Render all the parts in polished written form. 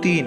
3,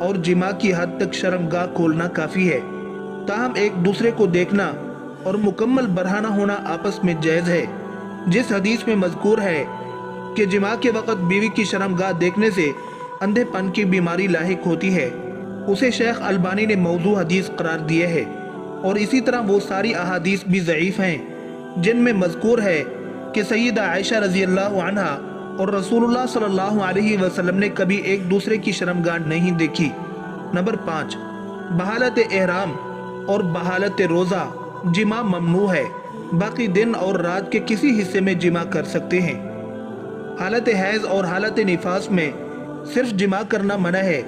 اور جماع کی حد تک شرمگاہ کھولنا کافی ہے، تاہم ایک دوسرے کو دیکھنا اور مکمل برہنہ ہونا آپس میں جائز ہے۔ جس حدیث میں مذکور ہے کہ جماع کے وقت بیوی کی شرمگاہ دیکھنے سے اندھے پن کی بیماری لاحق ہوتی ہے، اسے شیخ البانی نے موضوع حدیث قرار دیا ہے، اور اسی طرح وہ ساری احادیث بھی ضعیف ہیں جن میں مذکور ہے کہ سیدہ عائشہ رضی اللہ عنہا اور رسول اللہ صلی اللہ علیہ وسلم نے کبھی ایک دوسرے کی شرمگاہ نہیں دیکھی۔ نمبر 5، بحالت احرام اور بحالت روزہ جماع ممنوع ہے، باقی دن اور رات کے کسی حصے میں جماع کر سکتے ہیں۔ حالت حیض اور حالت نفاس میں صرف جماع کرنا منع ہے،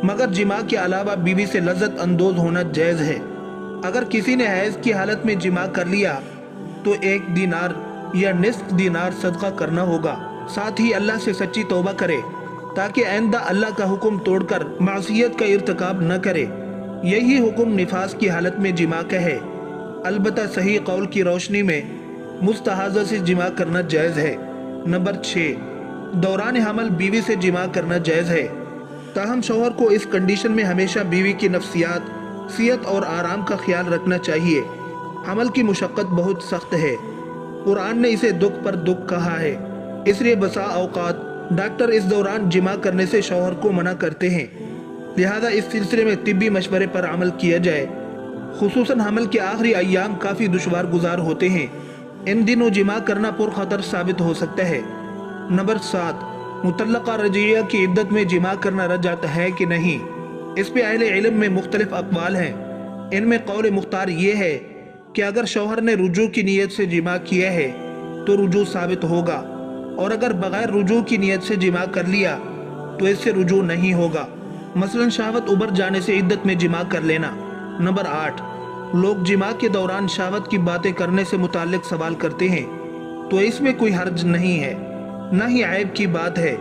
مگر جماع کے علاوہ بیوی سے لذت اندوز ہونا جائز ہے۔ اگر کسی نے حیض کی حالت میں جماع کر لیا تو 1 دینار یا نصف دینار صدقہ کرنا ہوگا، ساتھ ہی اللہ سے سچی توبہ کرے تاکہ آئندہ اللہ کا حکم توڑ کر معصیت کا ارتکاب نہ کرے۔ یہی حکم نفاس کی حالت میں جماع کا ہے، البتہ صحیح قول کی روشنی میں مستحاضہ سے جماع کرنا جائز ہے۔ نمبر 6، دوران حمل بیوی سے جماع کرنا جائز ہے، تاہم شوہر کو اس کنڈیشن میں ہمیشہ بیوی کی نفسیات، صحت اور آرام کا خیال رکھنا چاہیے۔ حمل کی مشقت بہت سخت ہے، قرآن نے اسے دکھ پر دکھ کہا ہے، اس لیے بسا اوقات ڈاکٹر اس دوران جماع کرنے سے شوہر کو منع کرتے ہیں، لہذا اس سلسلے میں طبی مشورے پر عمل کیا جائے۔ خصوصاً حمل کے آخری ایام کافی دشوار گزار ہوتے ہیں، ان دنوں جماع کرنا پرخطر ثابت ہو سکتا ہے۔ نمبر 7، مطلقہ رجعیہ کی عدت میں جماع کرنا رجعت ہے کہ نہیں، اس پہ اہل علم میں مختلف اقوال ہیں۔ ان میں قول مختار یہ ہے کہ اگر شوہر نے رجوع کی نیت سے جماع کیا ہے تو رجوع ثابت ہوگا، اور اگر بغیر رجوع کی نیت سے جماع کر لیا تو اس سے رجوع نہیں ہوگا، مثلا شہوت ابھر جانے سے عدت میں جماع کر لینا۔ نمبر 8، لوگ جماع کے دوران شہوت کی باتیں کرنے سے متعلق سوال کرتے ہیں، تو اس میں کوئی حرج نہیں ہے، نہ ہی عیب کی بات ہے۔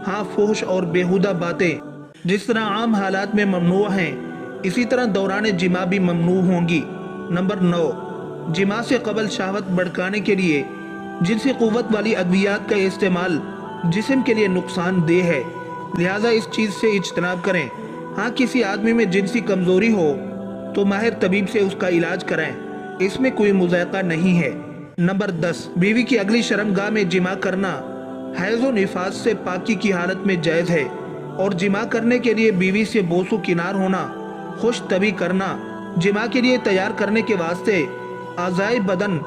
ہاں، فحش اور بیہودہ باتیں جس طرح عام حالات میں ممنوع ہیں، اسی طرح دوران جماع بھی ممنوع ہوں گی۔ نمبر 9، جماع سے قبل شہوت بھڑکانے کے لیے جنسی قوت والی ادویات کا استعمال جسم کے لیے نقصان دہ ہے، لہذا اس چیز سے اجتناب کریں۔ ہاں، کسی آدمی میں جنسی کمزوری ہو تو ماہر طبیب سے اس کا علاج کرائیں، اس میں کوئی مذائقہ نہیں ہے۔ نمبر 10، بیوی کی اگلی شرمگاہ میں جماع کرنا حیض و نفاس سے پاکی کی حالت میں جائز ہے، اور جماع کرنے کے لیے بیوی سے بوس و کنار ہونا، خوش طبی کرنا، جماع کے لیے تیار کرنے کے واسطے اعضائے بدن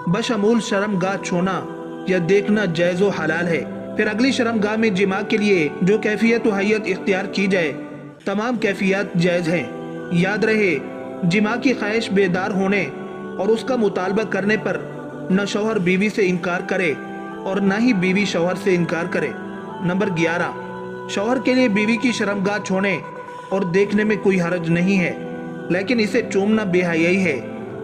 بشمول شرمگاہ چھونا یا دیکھنا جائز و حلال ہے۔ پھر اگلی شرمگاہ میں جماع کے لیے جو کیفیت و حیت اختیار کی جائے، تمام کیفیات جائز ہیں۔ یاد رہے، جماع کی خواہش بیدار ہونے اور اس کا مطالبہ کرنے پر نہ شوہر بیوی سے انکار کرے اور نہ ہی بیوی شوہر سے انکار کرے۔ نمبر 11، شوہر کے لیے بیوی کی شرمگاہ چھونے اور دیکھنے میں کوئی حرج نہیں ہے، لیکن اسے چومنا بے حیائی ہے۔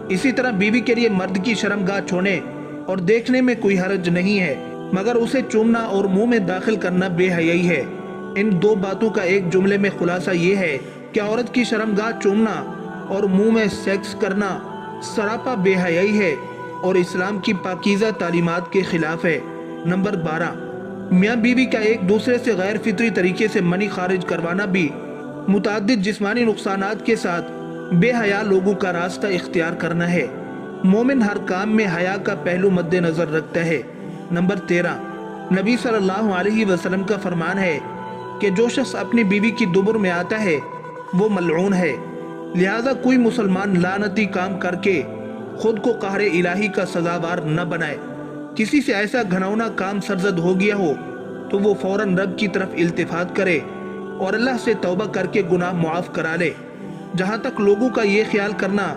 اسی طرح بیوی کے لیے مرد کی شرمگاہ چھونے اور دیکھنے میں کوئی حرج نہیں ہے، مگر اسے چومنا اور منہ میں داخل کرنا بے حیائی ہے۔ ان دو باتوں کا ایک جملے میں خلاصہ یہ ہے کہ عورت کی شرمگاہ چومنا اور منہ میں سیکس کرنا سراپا بے حیائی ہے اور اسلام کی پاکیزہ تعلیمات کے خلاف ہے۔ نمبر 12، میاں بیوی کا ایک دوسرے سے غیر فطری طریقے سے منی خارج کروانا بھی متعدد جسمانی نقصانات کے ساتھ بے حیا لوگوں کا راستہ اختیار کرنا ہے۔ مومن ہر کام میں حیا کا پہلو مد نظر رکھتا ہے۔ نمبر 13، نبی صلی اللہ علیہ وسلم کا فرمان ہے کہ جو شخص اپنی بیوی کی دبر میں آتا ہے وہ ملعون ہے، لہذا کوئی مسلمان لعنتی کام کر کے خود کو قہر الہی کا سزاوار نہ بنائے۔ کسی سے ایسا گھناؤنا کام سرزد ہو گیا ہو تو وہ فوراً رب کی طرف التفات کرے اور اللہ سے توبہ کر کے گناہ معاف کرا لے۔ جہاں تک لوگوں کا یہ خیال کرنا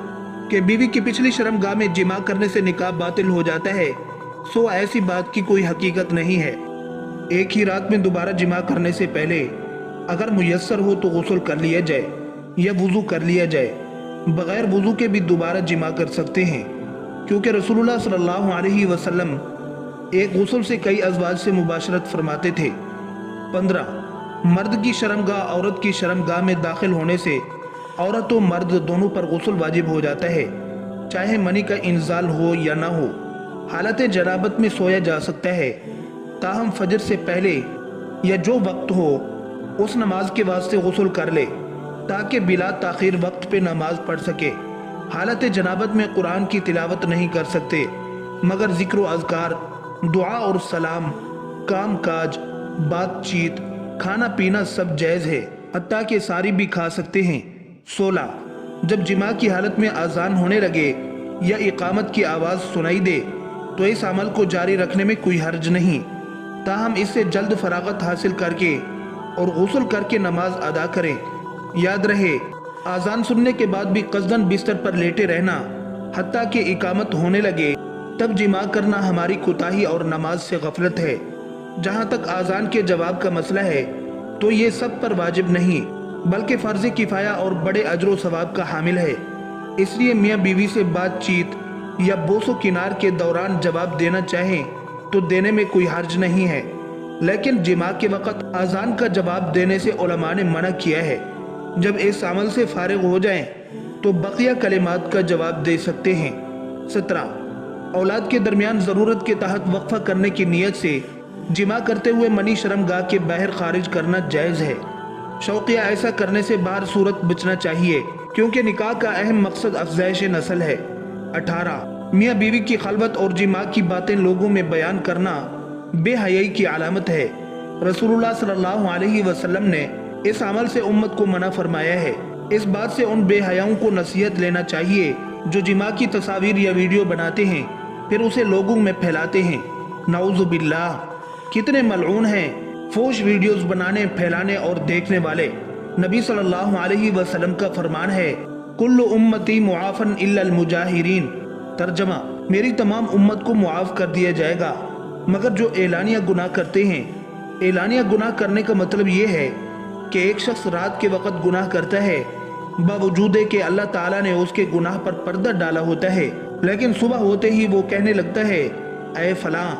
کہ بیوی کی پچھلی شرمگاہ میں جماع کرنے سے نکاح باطل ہو جاتا ہے، سو ایسی بات کی کوئی حقیقت نہیں ہے۔ ایک ہی رات میں دوبارہ جماع کرنے سے پہلے اگر میسر ہو تو غسل کر لیا جائے یا وضو کر لیا جائے، بغیر وضو کے بھی دوبارہ جماع کر سکتے ہیں، کیونکہ رسول اللہ صلی اللہ علیہ وسلم ایک غسل سے کئی ازواج سے مباشرت فرماتے تھے۔ 15، مرد کی شرمگاہ عورت کی شرمگاہ میں داخل ہونے سے عورت و مرد دونوں پر غسل واجب ہو جاتا ہے، چاہے منی کا انزال ہو یا نہ ہو۔ حالت جنابت میں سویا جا سکتا ہے، تاہم فجر سے پہلے یا جو وقت ہو اس نماز کے واسطے غسل کر لے۔ تاکہ بلا تاخیر وقت پہ نماز پڑھ سکے۔ حالت جنابت میں قرآن کی تلاوت نہیں کر سکتے، مگر ذکر و اذکار، دعا اور سلام، کام کاج، بات چیت، کھانا پینا سب جائز ہے، حتیٰ کہ ساری بھی کھا سکتے ہیں۔ 16 جب جماع کی حالت میں اذان ہونے لگے یا اقامت کی آواز سنائی دے تو اس عمل کو جاری رکھنے میں کوئی حرج نہیں، تاہم اس سے جلد فراغت حاصل کر کے اور غسل کر کے نماز ادا کریں۔ یاد رہے، اذان سننے کے بعد بھی قصداً بستر پر لیٹے رہنا حتیٰ کہ اقامت ہونے لگے تب جماع کرنا ہماری کوتاہی اور نماز سے غفلت ہے۔ جہاں تک اذان کے جواب کا مسئلہ ہے تو یہ سب پر واجب نہیں بلکہ فرض کفایہ اور بڑے اجر و ثواب کا حامل ہے، اس لیے میاں بیوی سے بات چیت یا بوس و کنار کے دوران جواب دینا چاہیں تو دینے میں کوئی حرج نہیں ہے، لیکن جماع کے وقت اذان کا جواب دینے سے علماء نے منع کیا ہے۔ جب اس عمل سے فارغ ہو جائیں تو بقیہ کلمات کا جواب دے سکتے ہیں۔ 17 اولاد کے درمیان ضرورت کے تحت وقفہ کرنے کی نیت سے جماع کرتے ہوئے منی شرمگاہ کے باہر خارج کرنا جائز ہے۔ شوقیہ ایسا کرنے سے باہر صورت بچنا چاہیے کیونکہ نکاح کا اہم مقصد افزائش نسل ہے۔ 18 میاں بیوی کی خلوت اور جماع کی باتیں لوگوں میں بیان کرنا بے حیائی کی علامت ہے۔ رسول اللہ صلی اللہ علیہ وسلم نے اس عمل سے امت کو منع فرمایا ہے۔ اس بات سے ان بے حیاؤں کو نصیحت لینا چاہیے جو جماع کی تصاویر یا ویڈیو بناتے ہیں پھر اسے لوگوں میں پھیلاتے ہیں۔ نعوذ باللہ، کتنے ملعون ہیں فوش ویڈیوز بنانے، پھیلانے اور دیکھنے والے۔ نبی صلی اللہ علیہ وسلم کا فرمان ہے، کل امتی معافن الا المجاہرین۔ ترجمہ، میری تمام امت کو معاف کر دیا جائے گا مگر جو اعلانیہ گناہ کرتے ہیں۔ اعلانیہ گناہ کرنے کا مطلب یہ ہے کہ ایک شخص رات کے وقت گناہ کرتا ہے باوجود کہ اللہ تعالیٰ نے اس کے گناہ پر پردہ ڈالا ہوتا ہے، لیکن صبح ہوتے ہی وہ کہنے لگتا ہے، اے فلاں،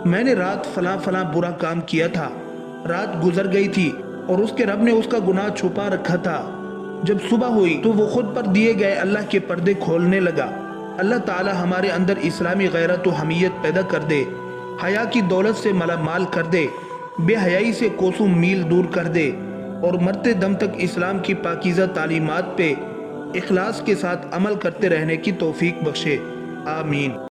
میں نے رات فلاں فلاں برا کام کیا تھا، رات گزر گئی تھی اور اس کے رب نے اس کا گناہ چھپا رکھا تھا۔ جب صبح ہوئی تو وہ خود پر دیے گئے اللہ کے پردے کھولنے لگا۔ اللہ تعالی ہمارے اندر اسلامی غیرت و حمیت پیدا کر دے، حیا کی دولت سے مالا مال کر دے، بے حیائی سے کوسوں میل دور کر دے اور مرتے دم تک اسلام کی پاکیزہ تعلیمات پہ اخلاص کے ساتھ عمل کرتے رہنے کی توفیق بخشے، آمین۔